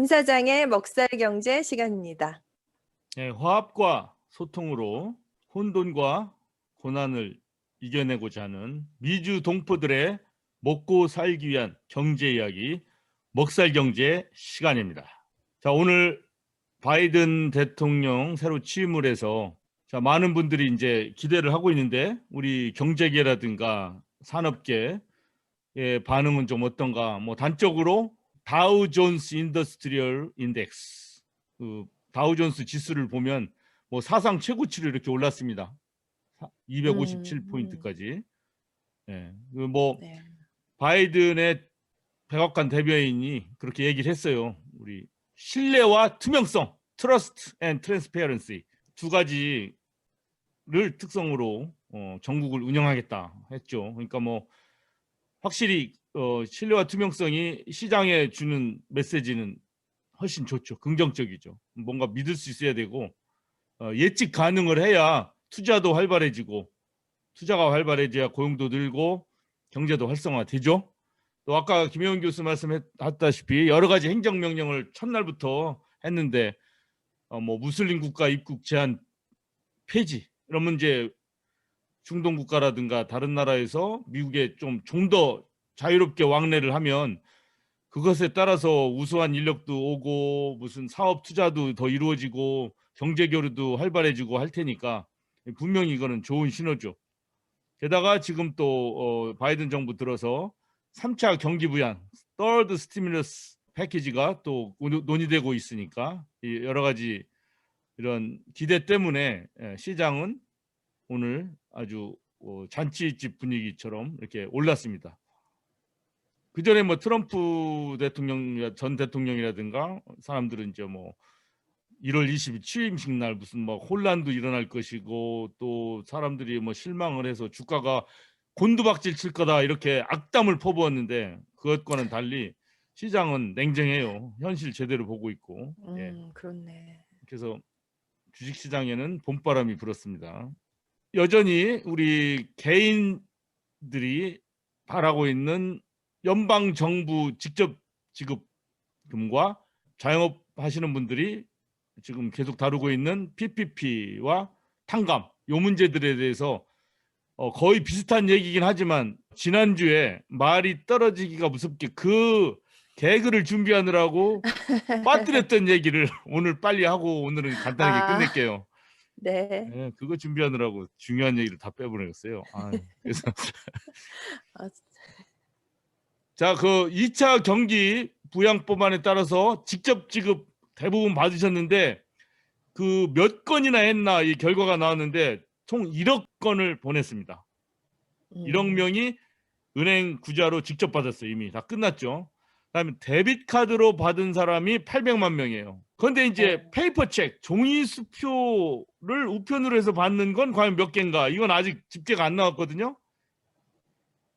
김 사장의 먹살경제 시간입니다. 네, 화합과 소통으로 혼돈과 고난을 이겨내고자 하는 미주 동포들의 먹고 살기 위한 경제 이야기, 먹살경제 시간입니다. 자, 오늘 바이든 대통령 새로 취임을 해서 많은 분들이 이제 기대를 하고 있는데 우리 경제계라든가 산업계의 반응은 좀 어떤가? 뭐 단적으로 다우 존스 인더스트리얼 인덱스, 그 다우존스 지수를 보면 뭐 사상 최고치로 이렇게 올랐습니다. 음. 257포인트까지. 예. 뭐 네. 바이든의 백악관 대변인이 그렇게 얘기를 했어요. 우리 신뢰와 투명성, 트러스트 앤 트랜스페어런시 두 가지를 특성으로 전국을 운영하겠다 했죠. 그러니까 뭐 확실히 신뢰와 투명성이 시장에 주는 메시지는 훨씬 좋죠. 긍정적이죠. 뭔가 믿을 수 있어야 되고 예측 가능을 해야 투자도 활발해지고, 투자가 활발해져야 고용도 늘고 경제도 활성화되죠. 또 아까 김혜원 교수 말씀하셨다시피 여러 가지 행정명령을 첫날부터 했는데 뭐 무슬림 국가 입국 제한 폐지 이런 문제, 중동 국가라든가 다른 나라에서 미국에 좀 더 자유롭게 왕래를 하면 그것에 따라서 우수한 인력도 오고 무슨 사업 투자도 더 이루어지고 경제 교류도 활발해지고 할 테니까 분명히 이거는 좋은 신호죠. 게다가 지금 또 바이든 정부 들어서 3차 경기 부양, third stimulus 패키지가 또 논의되고 있으니까 여러 가지 이런 기대 때문에 시장은 오늘 아주 잔치집 분위기처럼 이렇게 올랐습니다. 그 전에 뭐 트럼프 대통령, 전 대통령이라든가 사람들은 이제 뭐 1월 20일 취임식 날 무슨 뭐 혼란도 일어날 것이고 또 사람들이 뭐 실망을 해서 주가가 곤두박질 칠 거다 이렇게 악담을 퍼부었는데 그것과는 달리 시장은 냉정해요. 현실 제대로 보고 있고. 예. 그렇네. 그래서 주식 시장에는 봄바람이 불었습니다. 여전히 우리 개인들이 바라고 있는 연방 정부 직접 지급금과 자영업 하시는 분들이 지금 계속 다루고 있는 PPP와 탕감 요 문제들에 대해서 거의 비슷한 얘기긴 하지만 지난주에 말이 떨어지기가 무섭게 그 개그를 준비하느라고 빠뜨렸던 얘기를 오늘 빨리 하고 오늘은 간단하게 아 끝낼게요. 네. 네, 그거 준비하느라고 중요한 얘기를 다 빼버렸어요. 그래서 아 자, 그 2차 경기 부양법안에 따라서 직접 지급 대부분 받으셨는데 그 몇 건이나 했나 이 결과가 나왔는데 총 1억 건을 보냈습니다. 1억 음. 명이 은행 구자로 직접 받았어요. 이미 다 끝났죠. 그다음에 데빗 카드로 받은 사람이 800만 명이에요. 그런데 이제 어. 페이퍼 책, 종이 수표를 우편으로 해서 받는 건 과연 몇 개인가? 이건 아직 집계가 안 나왔거든요.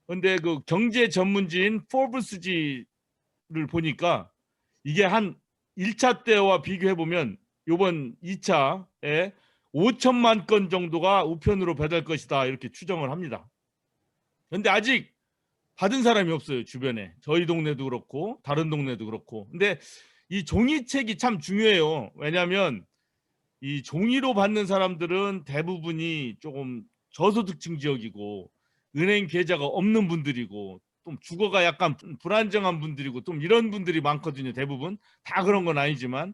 그런데 그 경제 전문지인 포브스지를 보니까 이게 한 1차 때와 비교해 보면 이번 2차에 5천만 건 정도가 우편으로 배달 것이다 이렇게 추정을 합니다. 그런데 아직 받은 사람이 없어요. 주변에. 저희 동네도 그렇고 다른 동네도 그렇고. 근데 이 종이책이 참 중요해요. 왜냐하면 이 종이로 받는 사람들은 대부분이 조금 저소득층 지역이고 은행 계좌가 없는 분들이고 좀 주거가 약간 불안정한 분들이고 좀 이런 분들이 많거든요. 대부분 다 그런 건 아니지만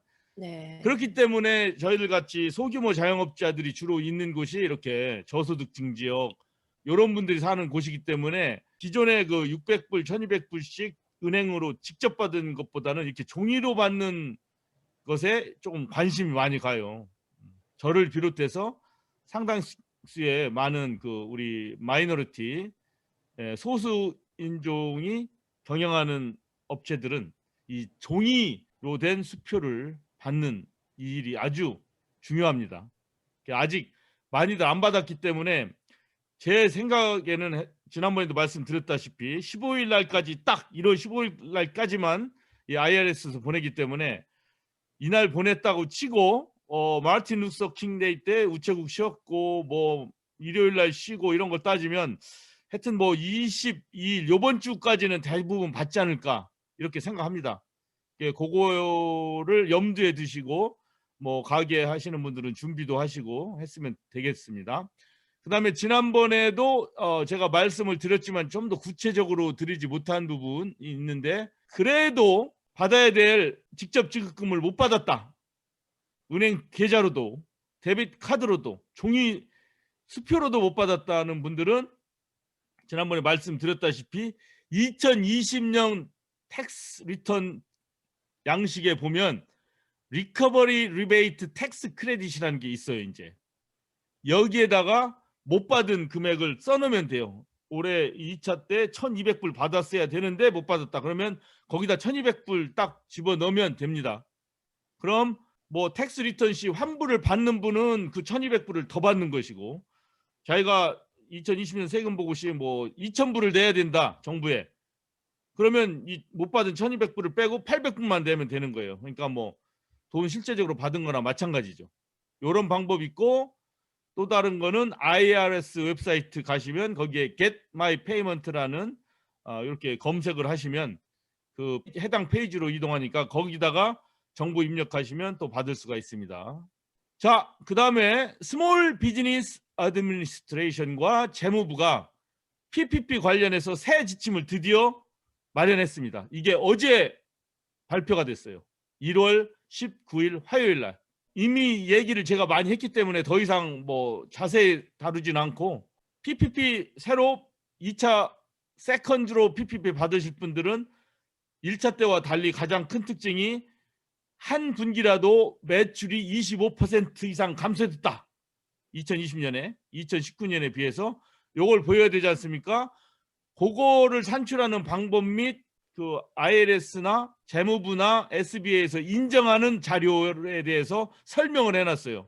그렇기 네. 때문에 저희들 같이 소규모 자영업자들이 주로 있는 곳이 이렇게 저소득층 지역 이런 분들이 사는 곳이기 때문에 기존에 그 600불, 1200불씩 은행으로 직접 받은 것보다는 이렇게 종이로 받는 것에 조금 관심이 많이 가요. 저를 비롯해서 상당수의 많은 그 우리 마이너리티 소수 인종이 경영하는 업체들은 이 종이로 된 수표를 받는 이 일이 아주 중요합니다. 아직 많이들 안 받았기 때문에 제 생각에는 지난번에도 말씀드렸다시피 15일 날까지 딱 1월 15일 날까지만 이 IRS에서 보내기 때문에 이날 보냈다고 치고 마르틴 루서 킹 데이 때 우체국 쉬었고 뭐 일요일 날 쉬고 이런 걸 따지면 하여튼 뭐 22일 요번 주까지는 대부분 받지 않을까 이렇게 생각합니다. 그거를 염두에 두시고 뭐 가게 하시는 분들은 준비도 하시고 했으면 되겠습니다. 그다음에 지난번에도 제가 말씀을 드렸지만 좀 더 구체적으로 드리지 못한 부분이 있는데, 그래도 받아야 될 직접 지급금을 못 받았다. 은행 계좌로도 데비트 카드로도 종이 수표로도 못 받았다는 분들은 지난번에 말씀드렸다시피 2020년 텍스 리턴 양식에 보면 리커버리 리베이트 텍스 크레딧이라는 게 있어요. 이제 여기에다가 못 받은 금액을 써놓으면 돼요. 올해 2차 때 1200불 받았어야 되는데 못 받았다. 그러면 거기다 1200불 딱 집어넣으면 됩니다. 그럼 뭐 텍스 리턴 시 환불을 받는 분은 그 1200불을 더 받는 것이고, 자기가 2020년 세금 보고 시 뭐 2000불을 내야 된다 정부에, 그러면 이 못 받은 1200불을 빼고 800불만 내면 되는 거예요. 그러니까 뭐 돈 실제적으로 받은 거나 마찬가지죠. 이런 방법이 있고, 또 다른 거는 IRS 웹사이트 가시면 거기에 Get My Payment라는 이렇게 검색을 하시면 그 해당 페이지로 이동하니까 거기다가 정보 입력하시면 또 받을 수가 있습니다. 자, 그다음에 스몰 비즈니스 어드미니스트레이션과 재무부가 PPP 관련해서 새 지침을 드디어 마련했습니다. 이게 어제 발표가 됐어요. 1월 19일 화요일 날. 이미 얘기를 제가 많이 했기 때문에 더 이상 뭐 자세히 다루진 않고, PPP 새로 2차 세컨드로 PPP 받으실 분들은 1차 때와 달리 가장 큰 특징이 한 분기라도 매출이 25% 이상 감소됐다. 2020년에 2019년에 비해서 요걸 보여야 되지 않습니까? 그거를 산출하는 방법 및 그 IRS나 재무부나 SBA에서 인정하는 자료에 대해서 설명을 해놨어요.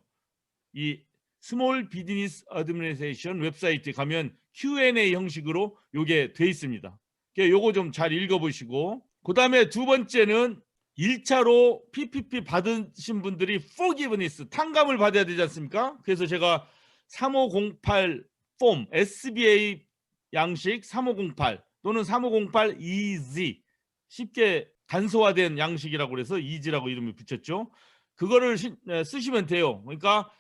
이 스몰 비즈니스 어드미니스트레이션 웹사이트에 가면 Q&A 형식으로 요게 돼 있습니다. 요거 좀 잘 읽어보시고, 그 다음에 두 번째는 1차로 PPP 받으신 분들이 forgiveness, 탕감을 받아야 되지 않습니까? 그래서 제가 3508 폼, SBA 양식 3508 또는 3508 easy, 쉽게 간소화된 양식이라고 그래서 easy라고 이름을 붙였죠. 그거를 쓰시면 돼요. 그러니까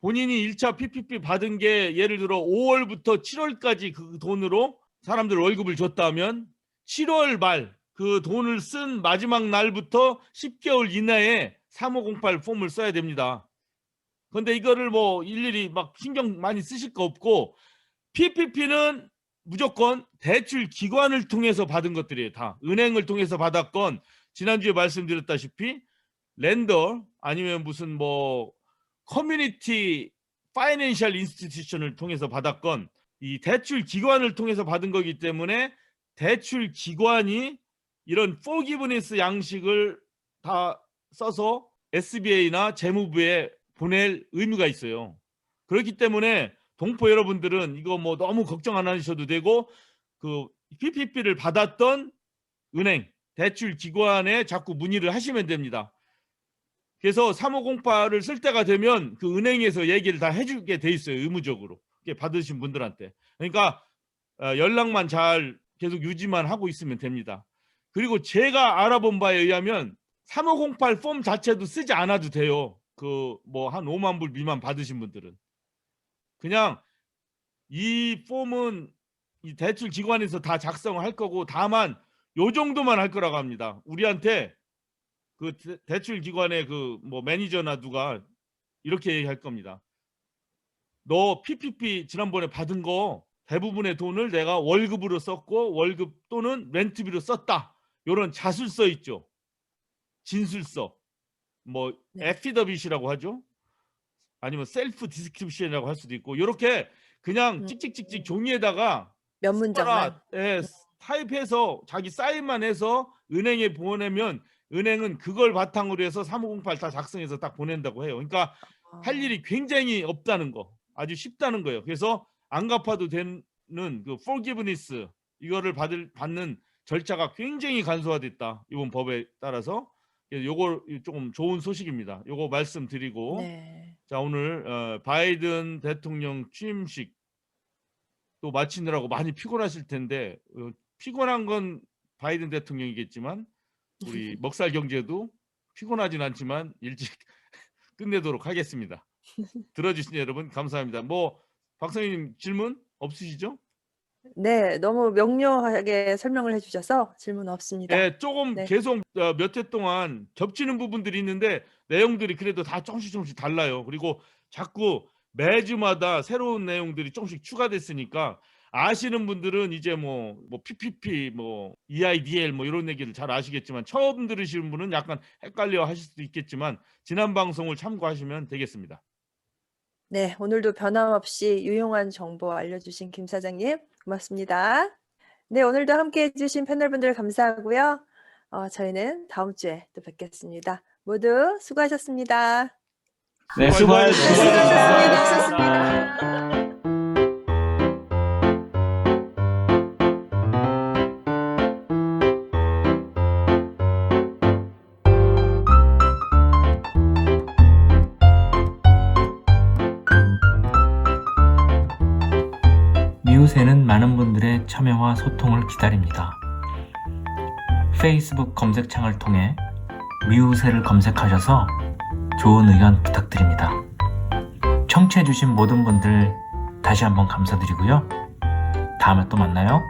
본인이 1차 PPP 받은 게 예를 들어 5월부터 7월까지 그 돈으로 사람들 월급을 줬다면 7월 말 그 돈을 쓴 마지막 날부터 10개월 이내에 3508 폼을 써야 됩니다. 그런데 이거를 뭐 일일이 막 신경 많이 쓰실 거 없고, PPP는 무조건 대출 기관을 통해서 받은 것들이에요. 다 은행을 통해서 받았건, 지난주에 말씀드렸다시피 랜더 아니면 무슨 뭐 커뮤니티 파이낸셜 인스티튜션을 통해서 받았건, 이 대출 기관을 통해서 받은 거기 때문에 대출 기관이 이런 forgiveness 양식을 다 써서 SBA나 재무부에 보낼 의무가 있어요. 그렇기 때문에 동포 여러분들은 이거 뭐 너무 걱정 안 하셔도 되고, 그 PPP를 받았던 은행, 대출 기관에 자꾸 문의를 하시면 됩니다. 그래서 3508을 쓸 때가 되면 그 은행에서 얘기를 다 해주게 돼 있어요. 의무적으로 받으신 분들한테. 그러니까 연락만 잘 계속 유지만 하고 있으면 됩니다. 그리고 제가 알아본 바에 의하면 3508 폼 자체도 쓰지 않아도 돼요. 그 뭐 한 5만 불 미만 받으신 분들은 그냥 이 폼은 이 대출 기관에서 다 작성을 할 거고, 다만 요 정도만 할 거라고 합니다. 우리한테 그 대출 기관의 그 뭐 매니저나 누가 이렇게 얘기할 겁니다. 너 PPP 지난번에 받은 거 대부분의 돈을 내가 월급으로 썼고 월급 또는 렌트비로 썼다. 이런 자술서 있죠. 진술서. 뭐 네. 애피더빗이라고 하죠. 아니면 셀프 디스크립션이라고 할 수도 있고, 이렇게 그냥 찍찍찍찍 종이에다가 몇 문장만. 쓰거나 타입해서 자기 사인만 해서 은행에 보내면 은행은 그걸 바탕으로 해서 3508 다 작성해서 딱 보낸다고 해요. 그러니까 할 일이 굉장히 없다는 거, 아주 쉽다는 거예요. 그래서 안 갚아도 되는 그 forgiveness, 이거를 받는 절차가 굉장히 간소화됐다, 이번 법에 따라서. 요거 조금 좋은 소식입니다. 요거 말씀드리고, 네. 자, 오늘 바이든 대통령 취임식 또 마치느라고 많이 피곤하실 텐데, 피곤한 건 바이든 대통령이겠지만 우리 먹살 경제도 피곤하진 않지만 일찍 끝내도록 하겠습니다. 들어주신 여러분 감사합니다. 뭐 박사님 질문 없으시죠? 네, 너무 명료하게 설명을 해주셔서 질문 없습니다. 네, 조금 네. 계속 몇 회 동안 겹치는 부분들이 있는데 내용들이 그래도 다 조금씩 달라요. 그리고 자꾸 매주마다 새로운 내용들이 조금씩 추가됐으니까 아시는 분들은 이제 뭐 PPP, 뭐 EIDL 뭐 이런 얘기를 잘 아시겠지만 처음 들으시는 분은 약간 헷갈려 하실 수도 있겠지만 지난 방송을 참고하시면 되겠습니다. 네, 오늘도 변함없이 유용한 정보 알려주신 김 사장님 고맙습니다. 네, 오늘도 함께 해주신 패널분들 감사하고요. 저희는 다음 주에 또 뵙겠습니다. 모두 수고하셨습니다. 네, 수고하셨습니다. 수고하셨습니다. 미우새는 많은 분들의 참여와 소통을 기다립니다. 페이스북 검색창을 통해 미우새를 검색하셔서 좋은 의견 부탁드립니다. 청취해주신 모든 분들 다시 한번 감사드리고요. 다음에 또 만나요.